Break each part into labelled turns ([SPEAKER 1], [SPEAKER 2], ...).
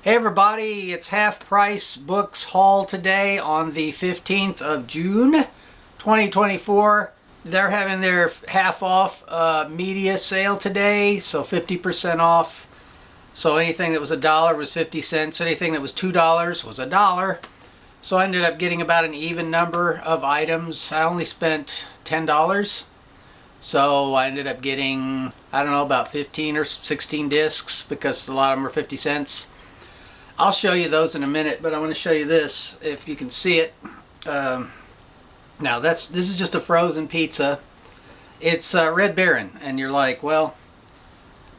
[SPEAKER 1] Hey everybody, it's Half Price Books haul today on the 15th of June 2024. They're having their half off media sale today, so 50% off. So anything that was $1 was 50 cents, anything that was $2 was $1. So I ended up getting about an even number of items. I only spent $10. So I ended up getting, I don't know, about 15 or 16 discs because a lot of them are 50 cents. I'll show you those in a minute, but I want to show you this, if you can see it. Now this is just a frozen pizza. It's Red Baron, and you're like, well,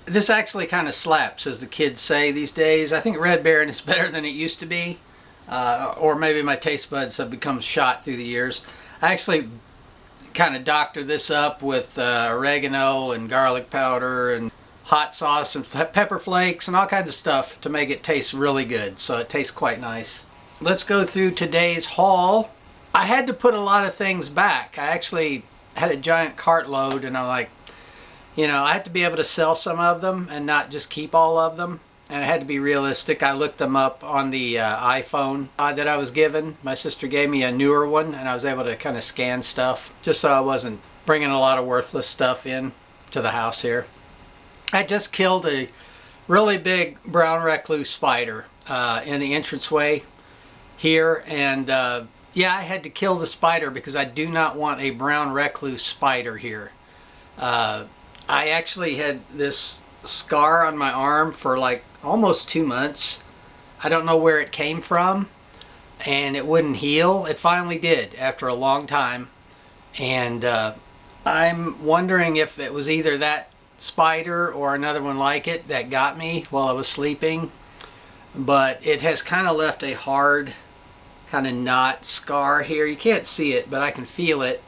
[SPEAKER 1] this actually kind of slaps, as the kids say these days. I think Red Baron is better than it used to be, or maybe my taste buds have become shot through the years. I actually kind of doctored this up with oregano and garlic powder and hot sauce and pepper flakes and all kinds of stuff to make it taste really good. So it tastes quite nice. Let's go through today's haul. I had to put a lot of things back. I actually had a giant cartload, and I'm like, you know, I had to be able to sell some of them and not just keep all of them. And I had to be realistic. I looked them up on the iPhone that I was given. My sister gave me a newer one, and I was able to kind of scan stuff just so I wasn't bringing a lot of worthless stuff in to the house here. I just killed a really big brown recluse spider in the entranceway here, and yeah, I had to kill the spider because I do not want a brown recluse spider here. I actually had this scar on my arm for like almost 2 months. I don't know where it came from, and it wouldn't heal. It finally did after a long time, and I'm wondering if it was either that spider or another one like it that got me while I was sleeping. But it has kind of left a hard kind of knot scar here. You can't see it, but I can feel it.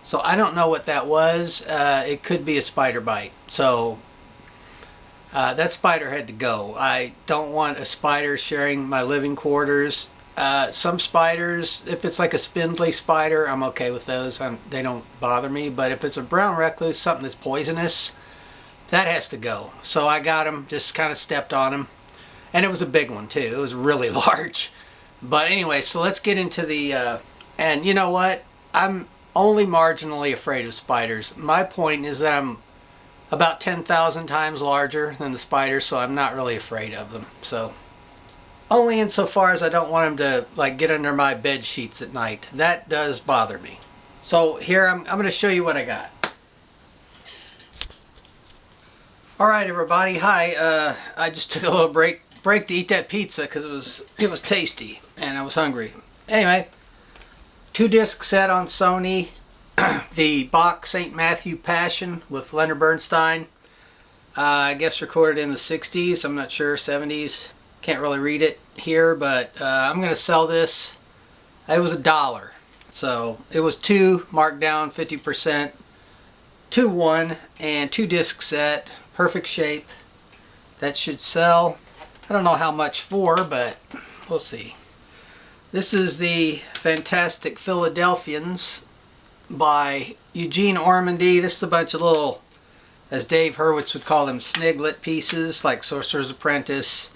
[SPEAKER 1] So I don't know what that was. It could be a spider bite. So that spider had to go. I don't want a spider sharing my living quarters. Some spiders, if it's like a spindly spider, I'm okay with those. They don't bother me. But if it's a brown recluse, something that's poisonous, that has to go. So I got him, just kind of stepped on him. And it was a big one too. It was really large. But anyway, so let's get into the, and you know what? I'm only marginally afraid of spiders. My point is that I'm about 10,000 times larger than the spiders, so I'm not really afraid of them. So only insofar as I don't want them to like get under my bed sheets at night. That does bother me. So here I'm going to show you what I got. All right, everybody. Hi. I just took a little break to eat that pizza because it was tasty and I was hungry. Anyway, 2-disc set on Sony. The Bach St. Matthew Passion with Leonard Bernstein. I guess recorded in the 60s. I'm not sure, 70s. Can't really read it here, but I'm going to sell this. It was $1. So it was 2 marked down 50%. 2-1 and 2-disc set. Perfect shape. That should sell. I don't know how much for, but we'll see. This is the Fantastic Philadelphians by Eugene Ormandy. This is a bunch of little, as Dave Hurwitz would call them, sniglet pieces, like Sorcerer's Apprentice,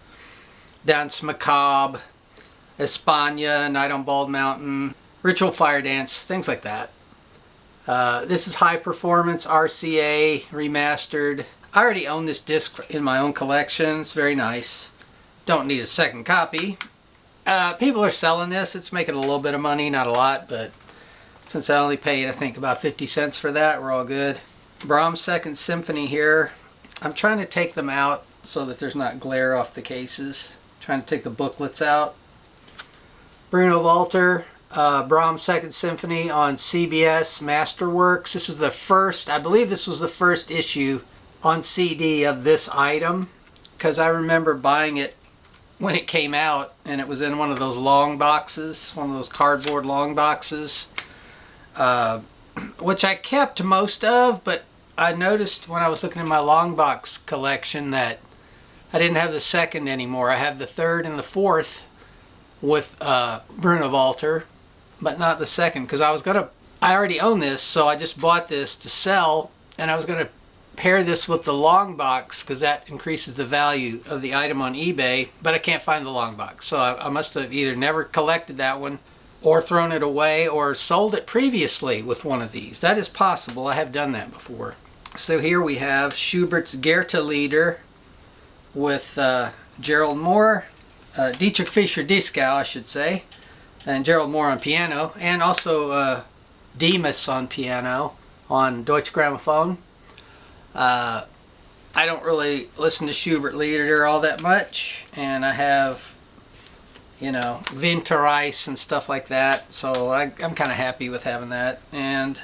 [SPEAKER 1] Dance Macabre, España, Night on Bald Mountain, Ritual Fire Dance, things like that. This is High Performance RCA Remastered. I already own this disc in my own collection. It's very nice. Don't need a second copy. People are selling this. It's making a little bit of money, not a lot, but since I only paid, I think, about 50 cents for that, we're all good. Brahms Second Symphony here. I'm trying to take them out so that there's not glare off the cases. Trying to take the booklets out. Bruno Walter, Brahms Second Symphony on CBS Masterworks. This is the first, I believe this was the first issue on CD of this item, because I remember buying it when it came out, and it was in one of those long boxes, one of those cardboard long boxes, which I kept most of, but I noticed when I was looking at my long box collection that I didn't have the second anymore. I have the third and the fourth with Bruno Walter, but not the second, because I already own this, so I just bought this to sell, and I was going to pair this with the long box because that increases the value of the item on eBay, but I can't find the long box. So I must have either never collected that one or thrown it away or sold it previously with one of these. That is possible. I have done that before. So here we have Schubert's Goethe Lieder with Gerald Moore, Dietrich Fischer-Dieskau, I should say, and Gerald Moore on piano, and also Demas on piano on Deutsche Grammophon. I don't really listen to Schubert Lieder all that much, and I have, you know, Winterreise and stuff like that, so I'm kind of happy with having that. And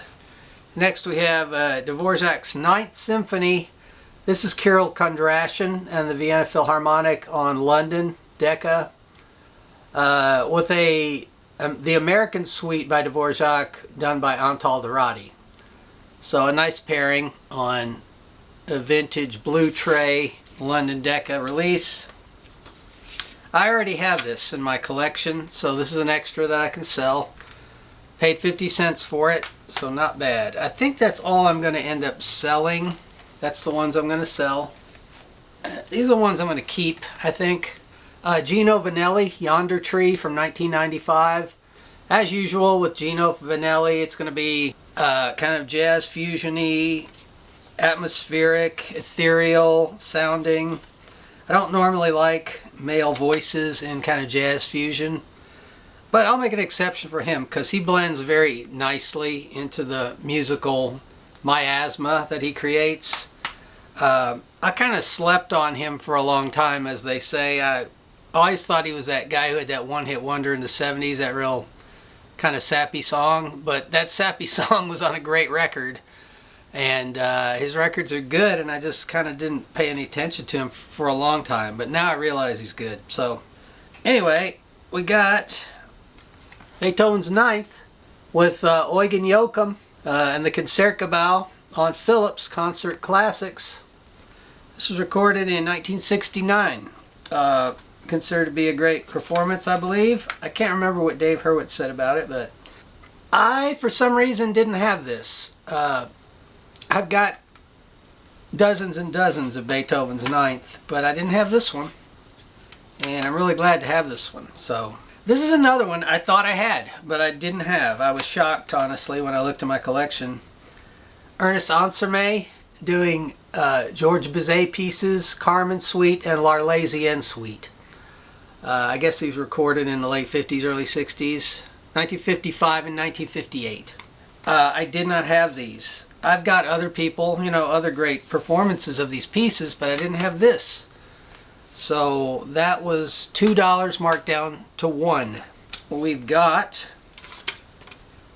[SPEAKER 1] next we have Dvorak's Ninth Symphony. This is Kirill Kondrashin and the Vienna Philharmonic on London Decca, with the American suite by Dvorak done by Antal Dorati. So a nice pairing on a vintage blue tray London Decca release. I already have this in my collection, so this is an extra that I can sell. Paid 50 cents for it, so not bad. I think that's all I'm going to end up selling. That's the ones I'm going to sell. These are the ones I'm going to keep, I think. Gino Vanelli, Yonder Tree from 1995. As usual with Gino Vanelli, it's going to be kind of jazz fusion-y, atmospheric, ethereal sounding. I don't normally like male voices in kind of jazz fusion, but I'll make an exception for him because he blends very nicely into the musical miasma that he creates. I kind of slept on him for a long time, as they say. I always thought he was that guy who had that one-hit wonder in the 70s, that real kind of sappy song, but that sappy song was on a great record, and his records are good, and I just kind of didn't pay any attention to him for a long time, but now I realize he's good. So anyway, we got Beethoven's Ninth with Eugen Joachim and the Concertgebouw on Philips Concert Classics. This was recorded in 1969. Considered to be a great performance, I believe. I can't remember what Dave Hurwitz said about it, but I, for some reason, didn't have this. I've got dozens and dozens of Beethoven's Ninth, but I didn't have this one, and I'm really glad to have this one. So this is another one I thought I had, but I didn't have. I was shocked, honestly, when I looked at my collection. Ernest Ansermet doing George Bizet pieces, Carmen Suite and L'Arlésienne Suite. I guess these were recorded in the late 50s, early 60s, 1955 and 1958. I did not have these. I've got other people, you know, other great performances of these pieces, but I didn't have this. So that was $2 marked down to $1. We've got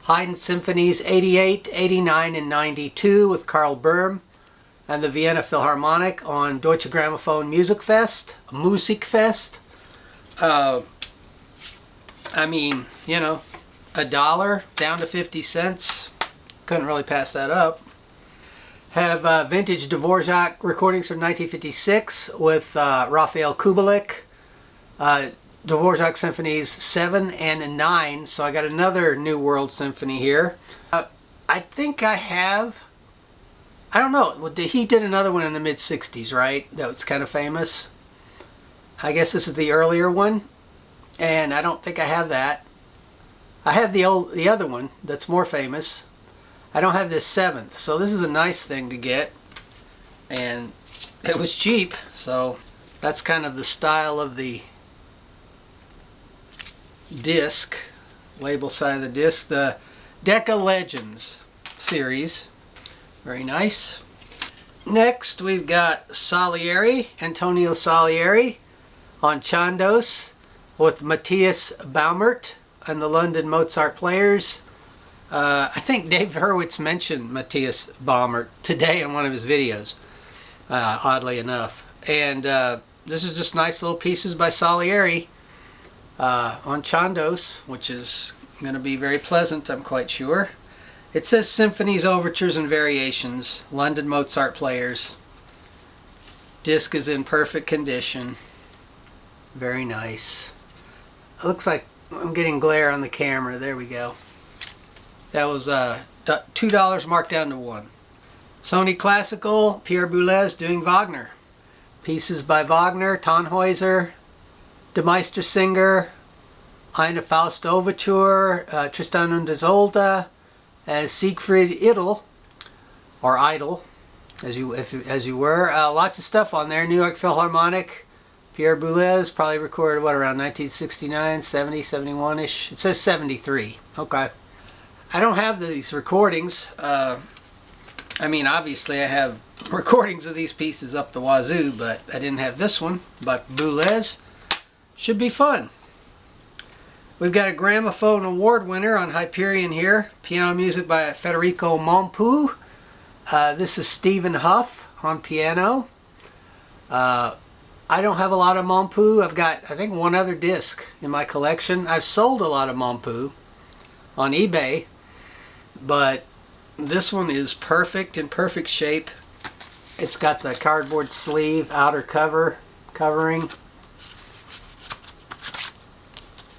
[SPEAKER 1] Haydn Symphonies 88, 89, and 92 with Karl Böhm and the Vienna Philharmonic on Deutsche Grammophon Musikfest. I mean, you know, $1 down to 50 cents. Couldn't really pass that up. Have vintage Dvorak recordings from 1956 with Raphael Kubelik. Dvorak Symphonies 7 and 9. So I got another New World Symphony here. I think I have, I don't know, he did another one in the mid-60s, right? That was kind of famous. I guess this is the earlier one, and I don't think I have that. I have the other one that's more famous. I don't have this 7th, so this is a nice thing to get, and it was cheap, so that's kind of the style of the disc, label side of the disc, the Decca Legends series. Very nice. Next we've got Salieri, Antonio Salieri on Chandos with Matthias Baumert and the London Mozart Players. I think Dave Hurwitz mentioned Matthias Baumert today in one of his videos, oddly enough. And this is just nice little pieces by Salieri on Chandos, which is going to be very pleasant, I'm quite sure. It says Symphonies, Overtures, and Variations, London Mozart Players. Disc is in perfect condition. Very nice. It looks like I'm getting glare on the camera. There we go. That was $2 marked down to $1. Sony Classical, Pierre Boulez doing Wagner. Pieces by Wagner, Tannhäuser, De Meistersinger, Eine Faust Overture, Tristan und Isolde, as Siegfried Idle, or Idle, as you were. Lots of stuff on there. New York Philharmonic, Pierre Boulez, probably recorded, what, around 1969, 70, 71-ish? It says 73. Okay. I don't have these recordings. I mean, obviously I have recordings of these pieces up the wazoo, but I didn't have this one. But Boulez should be fun. We've got a Gramophone Award winner on Hyperion here. Piano music by Federico Montpu. This is Stephen Huff on piano. I don't have a lot of Montpu. I've got, I think, one other disc in my collection. I've sold a lot of Montpu on eBay, but this one is perfect, in perfect shape. It's got the cardboard sleeve, outer covering.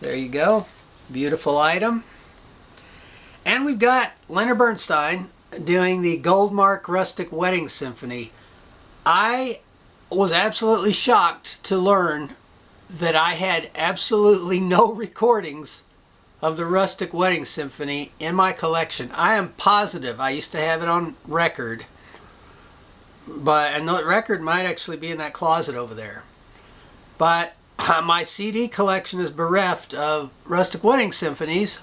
[SPEAKER 1] There you go. Beautiful item. And we've got Leonard Bernstein doing the Goldmark Rustic Wedding Symphony. I was absolutely shocked to learn that I had absolutely no recordings of the Rustic Wedding Symphony in my collection. I am positive I used to have it on record, and the record might actually be in that closet over there. But my CD collection is bereft of Rustic Wedding Symphonies.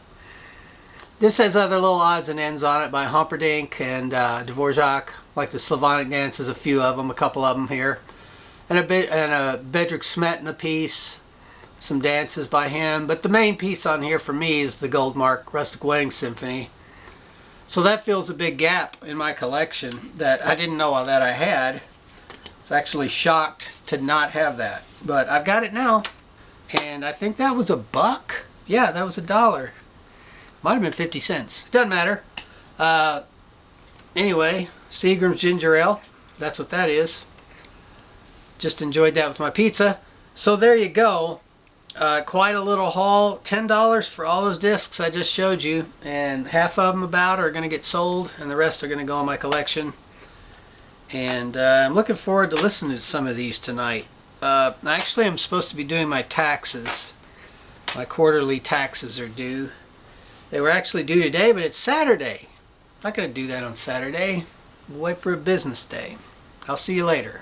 [SPEAKER 1] This has other little odds and ends on it by Humperdinck and Dvorak, like the Slavonic dances, a few of them, a couple of them here, and a Bedřich Smetana piece, some dances by him. But the main piece on here for me is the Goldmark Rustic Wedding Symphony. So that fills a big gap in my collection that I didn't know that I had. I was actually shocked to not have that. But I've got it now. And I think that was $1. Yeah, that was $1. Might have been 50 cents. Doesn't matter. Anyway, Seagram's Ginger Ale. That's what that is. Just enjoyed that with my pizza. So there you go. Quite a little haul. $10 for all those discs I just showed you. And half of them about are going to get sold. And the rest are going to go in my collection. And I'm looking forward to listening to some of these tonight. Actually, I'm supposed to be doing my taxes. My quarterly taxes are due. They were actually due today, but it's Saturday. I'm not going to do that on Saturday. We'll wait for a business day. I'll see you later.